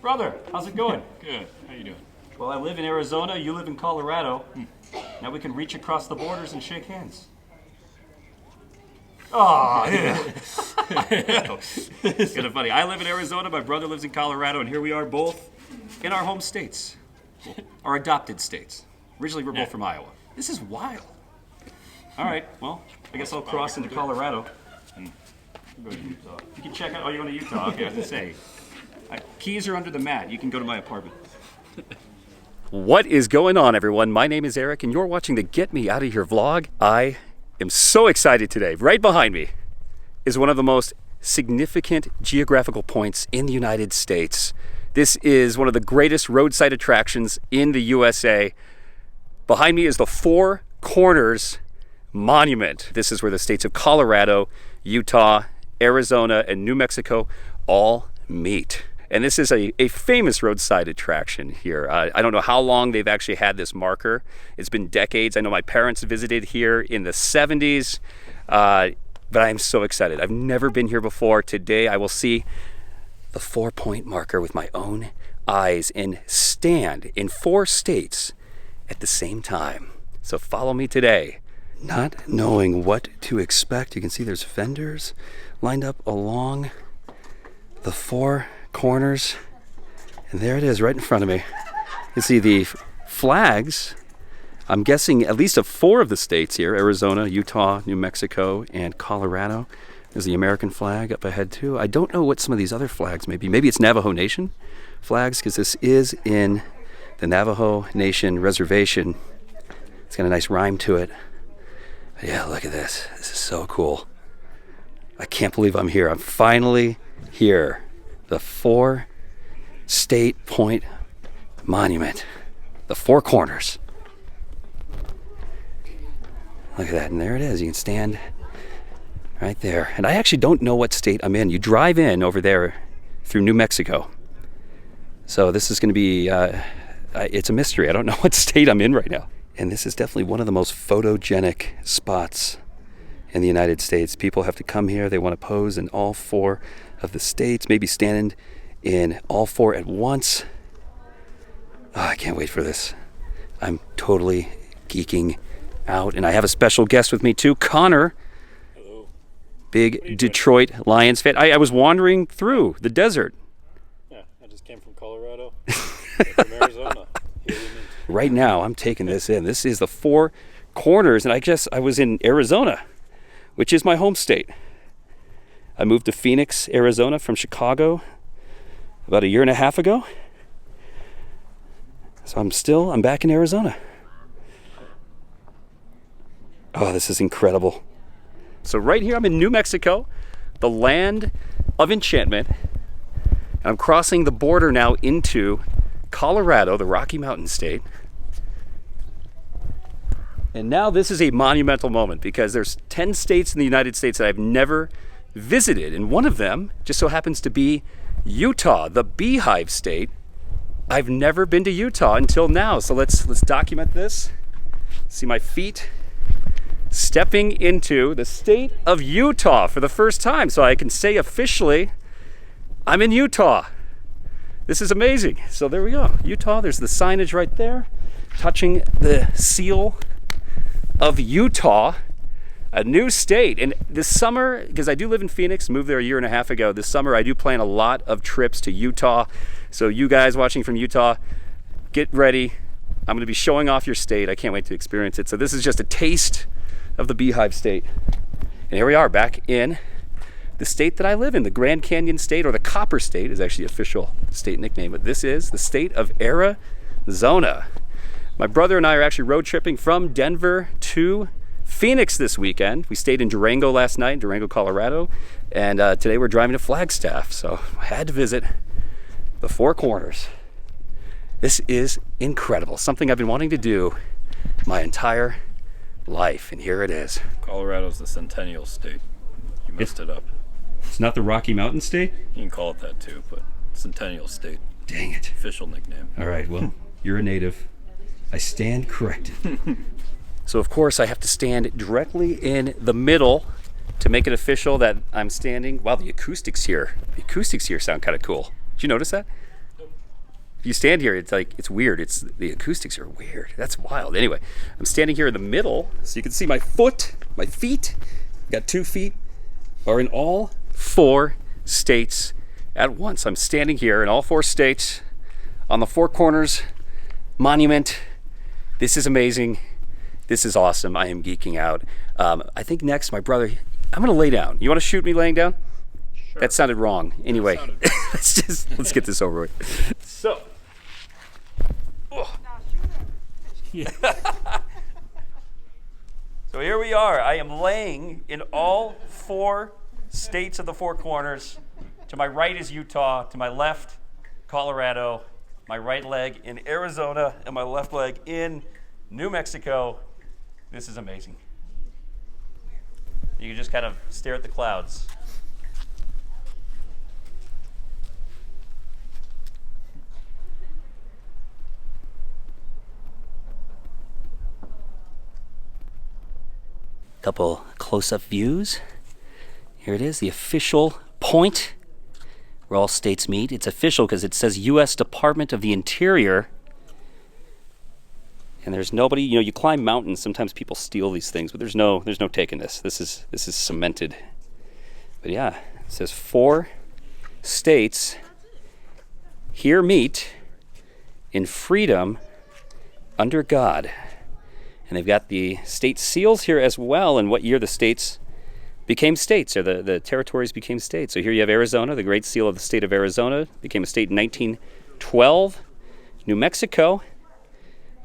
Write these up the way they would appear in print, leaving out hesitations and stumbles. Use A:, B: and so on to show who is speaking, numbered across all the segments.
A: Brother, how's it going?
B: Good. How you doing?
A: Well, I live in Arizona, you live in Colorado. Now we can reach across the borders and shake hands. Oh, yeah. It's kind of funny. I live in Arizona, my brother lives in Colorado, and here we are both in our home states. Our adopted states. Originally, we're both from Iowa. This is wild. All right, well, I guess I'll cross into Colorado. And go to Utah. You can check out, oh, you're going to Utah? Okay, I was going to say. Keys are under the mat. You can go to my apartment. What is going on, everyone? My name is Eric, and you're watching the Get Me Out of Here vlog. I am so excited today. Right behind me is one of the most significant geographical points in the United States. This is one of the greatest roadside attractions in the USA. Behind me is the Four Corners Monument. This is where the states of Colorado, Utah, Arizona, and New Mexico all meet. And this is a famous roadside attraction here. I don't know how long they've actually had this marker. It's been decades. I know my parents visited here in the 70s, but I'm so excited. I've never been here before. Today I will see the 4-point marker with my own eyes and stand in 4 states at the same time. So follow me today. Not knowing what to expect, you can see there's vendors lined up along the 4 corners, and there it is right in front of me. You see the flags, I'm guessing at least of 4 of the states here: Arizona, Utah, New Mexico, and Colorado. There's the American flag up ahead too. I don't know what some of these other flags may be. Maybe it's Navajo Nation flags, because this is in the Navajo Nation reservation. It's got a nice rhyme to it. But yeah, look at this. This is so cool. I can't believe I'm here. I'm finally here. The 4-state point monument. The 4 corners. Look at that, and there it is. You can stand right there. And I actually don't know what state I'm in. You drive in over there through New Mexico. So this is going to be, it's a mystery. I don't know what state I'm in right now. And this is definitely one of the most photogenic spots in the United States. People have to come here. They want to pose in all 4 of the states, maybe standing in all 4 at once. Oh, I can't wait for this. I'm totally geeking out. And I have a special guest with me too, Connor.
B: Hello.
A: Big Detroit Lions fan. I was wandering through the desert.
B: Yeah, I just came from Colorado, from Arizona.
A: Right now, I'm taking this in. This is the 4 corners, and I guess I was in Arizona, which is my home state. I moved to Phoenix, Arizona from Chicago about a year and a half ago. So I'm back in Arizona. Oh, this is incredible. So right here I'm in New Mexico, the land of enchantment. And I'm crossing the border now into Colorado, the Rocky Mountain state. And now this is a monumental moment because there's 10 states in the United States that I've never visited, and one of them just so happens to be Utah, the Beehive State. I've never been to Utah until now, so let's document this. See my feet stepping into the state of Utah for the first time, so I can say officially I'm in Utah. This is amazing. So there we go, Utah. There's the signage right there, touching the seal of Utah. A new state. And this summer, because I do live in Phoenix, moved there a year and a half ago, this summer I do plan a lot of trips to Utah. So you guys watching from Utah, get ready. I'm going to be showing off your state. I can't wait to experience it. So this is just a taste of the Beehive State. And here we are back in the state that I live in, the Grand Canyon State, or the Copper State is actually the official state nickname, but this is the state of Arizona. My brother and I are actually road tripping from Denver to Phoenix this weekend. We stayed in Durango last night, Durango, Colorado, and today we're driving to Flagstaff, so I had to visit the 4 corners. This is incredible, something I've been wanting to do my entire life, and here it is.
B: Colorado's the Centennial State. You messed it up.
A: It's not the Rocky Mountain State?
B: You can call it that too, but Centennial State.
A: Dang it.
B: Official nickname.
A: All right, well, you're a native. I stand corrected. So of course I have to stand directly in the middle to make it official that I'm standing. Wow, the acoustics here sound kind of cool. Did you notice that? If you stand here, it's like, it's weird. The acoustics are weird. That's wild. Anyway, I'm standing here in the middle, so you can see my feet. Got 2 feet are in all 4 states at once. I'm standing here in all 4 states on the Four Corners Monument. This is amazing. This is awesome. I am geeking out. I think next, my brother, I'm gonna lay down. You wanna shoot me laying down?
B: Sure.
A: That sounded wrong. Anyway, let's get this over with. So. Oh. So here we are. I am laying in all 4 states of the Four Corners. To my right is Utah. To my left, Colorado. My right leg in Arizona and my left leg in New Mexico. This is amazing. You can just kind of stare at the clouds. Couple close-up views. Here it is, the official point where all states meet. It's official because it says U.S. Department of the Interior. And there's nobody, you climb mountains, sometimes people steal these things, but there's no taking this. This is cemented. But yeah, it says 4 states here meet in freedom under God. And they've got the state seals here as well, and what year the states became states, or the territories became states. So here you have Arizona, the Great Seal of the state of Arizona, became a state in 1912. New Mexico,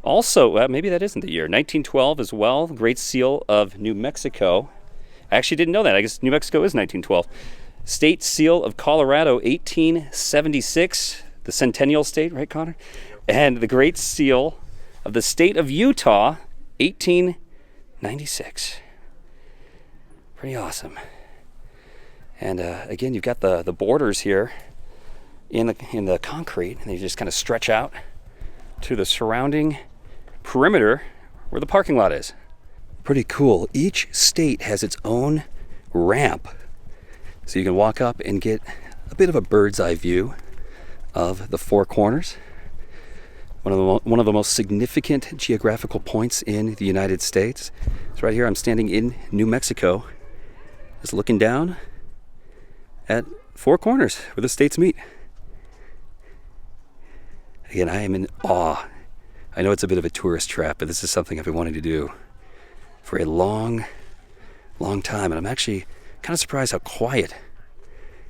A: also, maybe that isn't the year, 1912 as well, the Great Seal of New Mexico. I actually didn't know that. I guess New Mexico is 1912. State Seal of Colorado, 1876, the Centennial State, right, Connor? And the Great Seal of the state of Utah, 1896. Pretty awesome. And again, you've got the borders here in the concrete, and they just kind of stretch out to the surrounding perimeter where the parking lot is. Pretty cool. Each state has its own ramp, so you can walk up and get a bit of a bird's eye view of the Four Corners. One of the most significant geographical points in the United States. So right here, I'm standing in New Mexico, just looking down at Four Corners where the states meet. Again, I am in awe. I know it's a bit of a tourist trap, but this is something I've been wanting to do for a long time. And I'm actually kind of surprised how quiet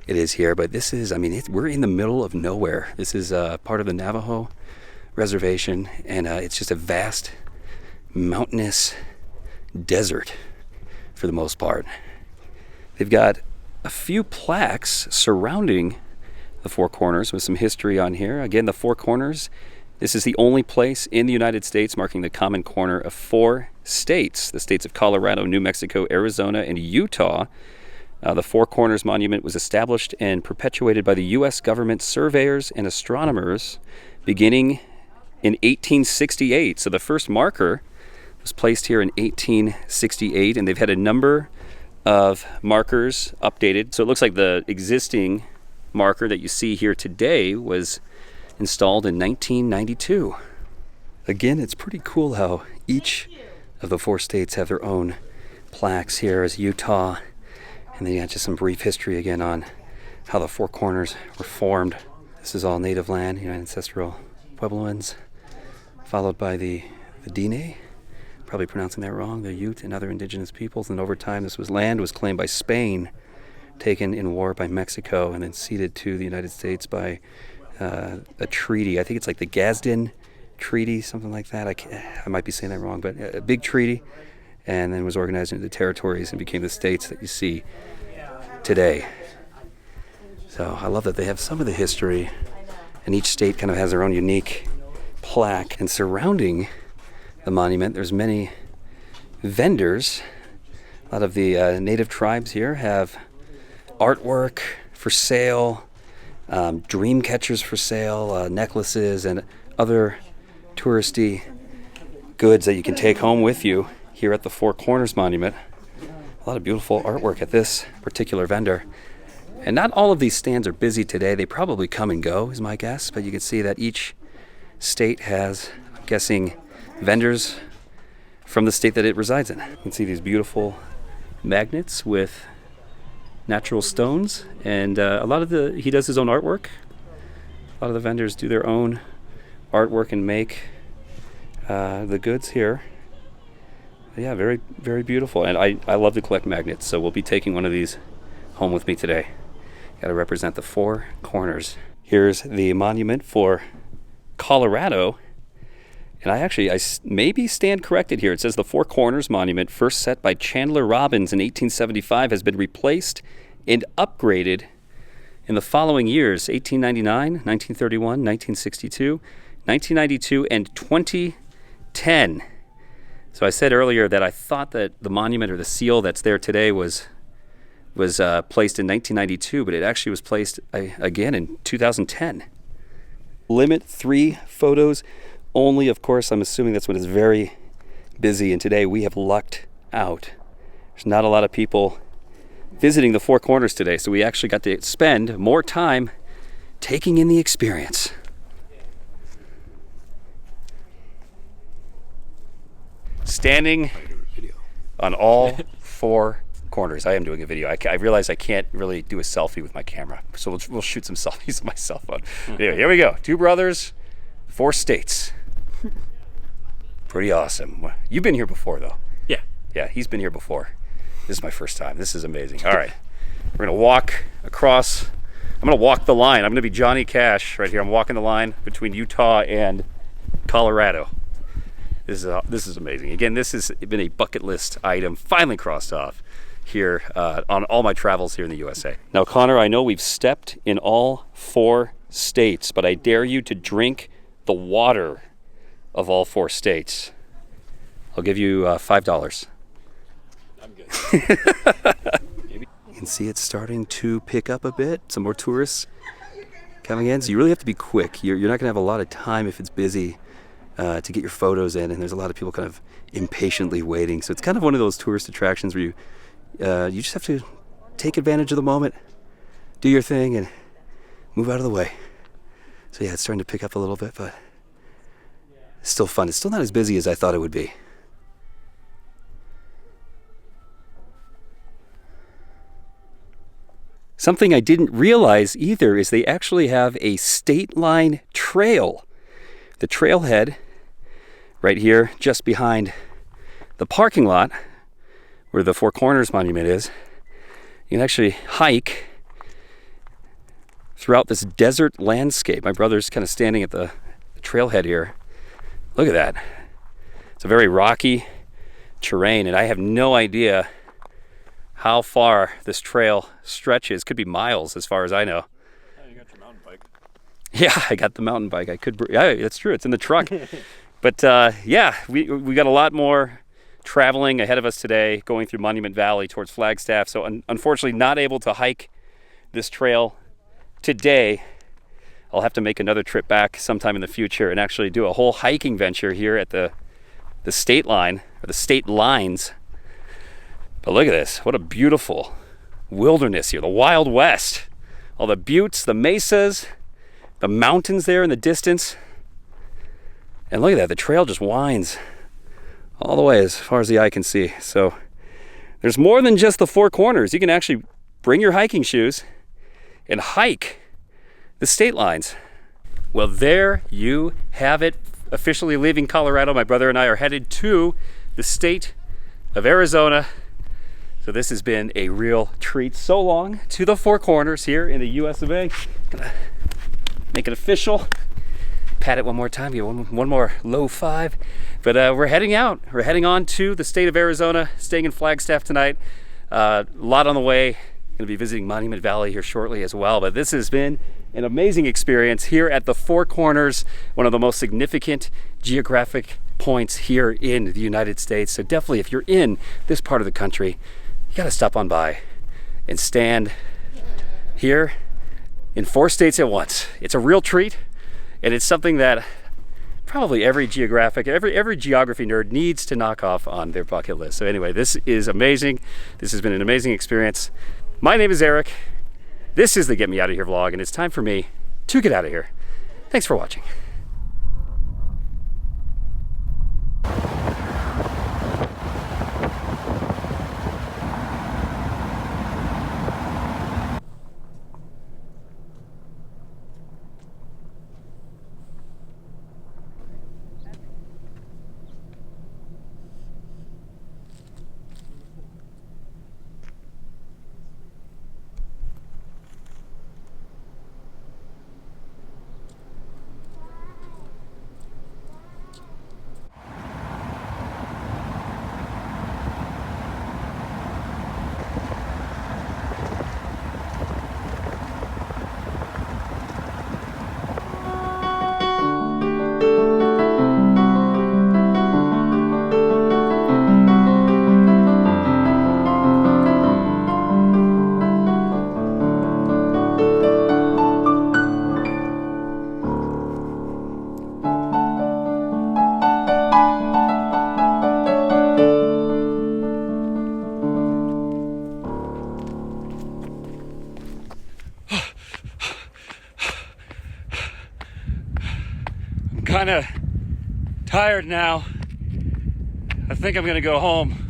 A: it is here. But this is, we're in the middle of nowhere. This is part of the Navajo reservation, and it's just a vast mountainous desert for the most part. They've got a few plaques surrounding the Four Corners with some history on here. Again, the Four Corners, this is the only place in the United States marking the common corner of 4 states, the states of Colorado, New Mexico, Arizona, and Utah. The Four Corners Monument was established and perpetuated by the U.S. government surveyors and astronomers beginning in 1868. So the first marker was placed here in 1868, and they've had a number of markers updated. So it looks like the existing marker that you see here today was installed in 1992. Again, it's pretty cool how each of the 4 states have their own plaques. Here is Utah, and then you got just some brief history again on how the Four Corners were formed. This is all native land, ancestral Puebloans, followed by the Dine, probably pronouncing that wrong, the Ute and other indigenous peoples. And over time, this land was claimed by Spain, taken in war by Mexico, and then ceded to the United States by a treaty. I think it's like the Gadsden Treaty, something like that. I might be saying that wrong, but a big treaty, and then was organized into territories and became the states that you see today. So I love that they have some of the history, and each state kind of has their own unique plaque. And surrounding the monument, there's many vendors. A lot of the native tribes here have artwork for sale, dream catchers for sale, necklaces, and other touristy goods that you can take home with you here at the Four Corners Monument. A lot of beautiful artwork at this particular vendor.
C: And not all of these stands are busy today. They probably come and go, is my guess. But you can see that each state has, I'm guessing, vendors from the state that it resides in. You can see these beautiful magnets with natural stones. And he does his own artwork. A lot of the vendors do their own artwork and make the goods here. Yeah, very, very beautiful. And I love to collect magnets, so we'll be taking one of these home with me today. Got to represent the four corners. Here's the monument for Colorado. And I maybe stand corrected here. It says the Four Corners Monument, first set by Chandler Robbins in 1875, has been replaced and upgraded in the following years, 1899, 1931, 1962, 1992, and 2010. So I said earlier that I thought that the monument or the seal that's there today was placed in 1992, but it actually was placed again in 2010. Limit 3 photos only, of course. I'm assuming that's when it's very busy, and today we have lucked out. There's not a lot of people visiting the Four Corners today, so we actually got to spend more time taking in the experience. Standing on all four corners. I am doing a video. I realize I can't really do a selfie with my camera, so we'll shoot some selfies with my cell phone. Anyway, here we go. 2 brothers, 4 states. Pretty awesome. You've been here before, though.
B: Yeah.
C: Yeah, he's been here before. This is my first time. This is amazing. All right. We're going to walk across. I'm going to walk the line. I'm going to be Johnny Cash right here. I'm walking the line between Utah and Colorado. This is amazing. Again, this has been a bucket list item finally crossed off here on all my travels here in the USA. Now, Connor, I know we've stepped in all 4 states, but I dare you to drink the water of all 4 states. I'll give you $5.
B: I'm good.
C: You can see it's starting to pick up a bit. Some more tourists coming in. So you really have to be quick. You're not going to have a lot of time if it's busy to get your photos in, and there's a lot of people kind of impatiently waiting. So it's kind of one of those tourist attractions where you just have to take advantage of the moment, do your thing, and move out of the way. So yeah, it's starting to pick up a little bit, but it's still fun. It's still not as busy as I thought it would be. Something I didn't realize either is they actually have a state line trail. The trailhead right here just behind the parking lot where the Four Corners Monument is. You can actually hike throughout this desert landscape. My brother's kind of standing at the trailhead here. Look at that. It's a very rocky terrain, and I have no idea how far this trail stretches. Could be miles as far as I know.
B: Oh, you got your mountain bike.
C: Yeah, I got the mountain bike. Yeah, that's true. It's in the truck. But yeah, we got a lot more traveling ahead of us today, going through Monument Valley towards Flagstaff. So unfortunately not able to hike this trail today. I'll have to make another trip back sometime in the future and actually do a whole hiking venture here at the state line, or the state lines. But look at this. What a beautiful wilderness here. The Wild West. All the buttes, the mesas, the mountains there in the distance. And look at that. The trail just winds all the way as far as the eye can see. So there's more than just the Four Corners. You can actually bring your hiking shoes and hike the state lines. Well, there you have it. Officially leaving Colorado. My brother and I are headed to the state of Arizona. So this has been a real treat. So long to the Four Corners here in the US of A. Gonna make it official. Pat it one more time. Give one more low 5. But we're heading out. We're heading on to the state of Arizona. Staying in Flagstaff tonight. A lot on the way. Going to be visiting Monument Valley here shortly as well. But this has been an amazing experience here at the Four Corners, one of the most significant geographic points here in the United States. So definitely, if you're in this part of the country, you got to stop on by and stand here in 4 states at once. It's a real treat, and it's something that probably every geography nerd needs to knock off on their bucket list. So anyway, this is amazing. This has been an amazing experience. My name is Eric. This is the Get Me Out of Here vlog, and it's time for me to get out of here. Thanks for watching. I'm kind of tired now. I think I'm gonna go home.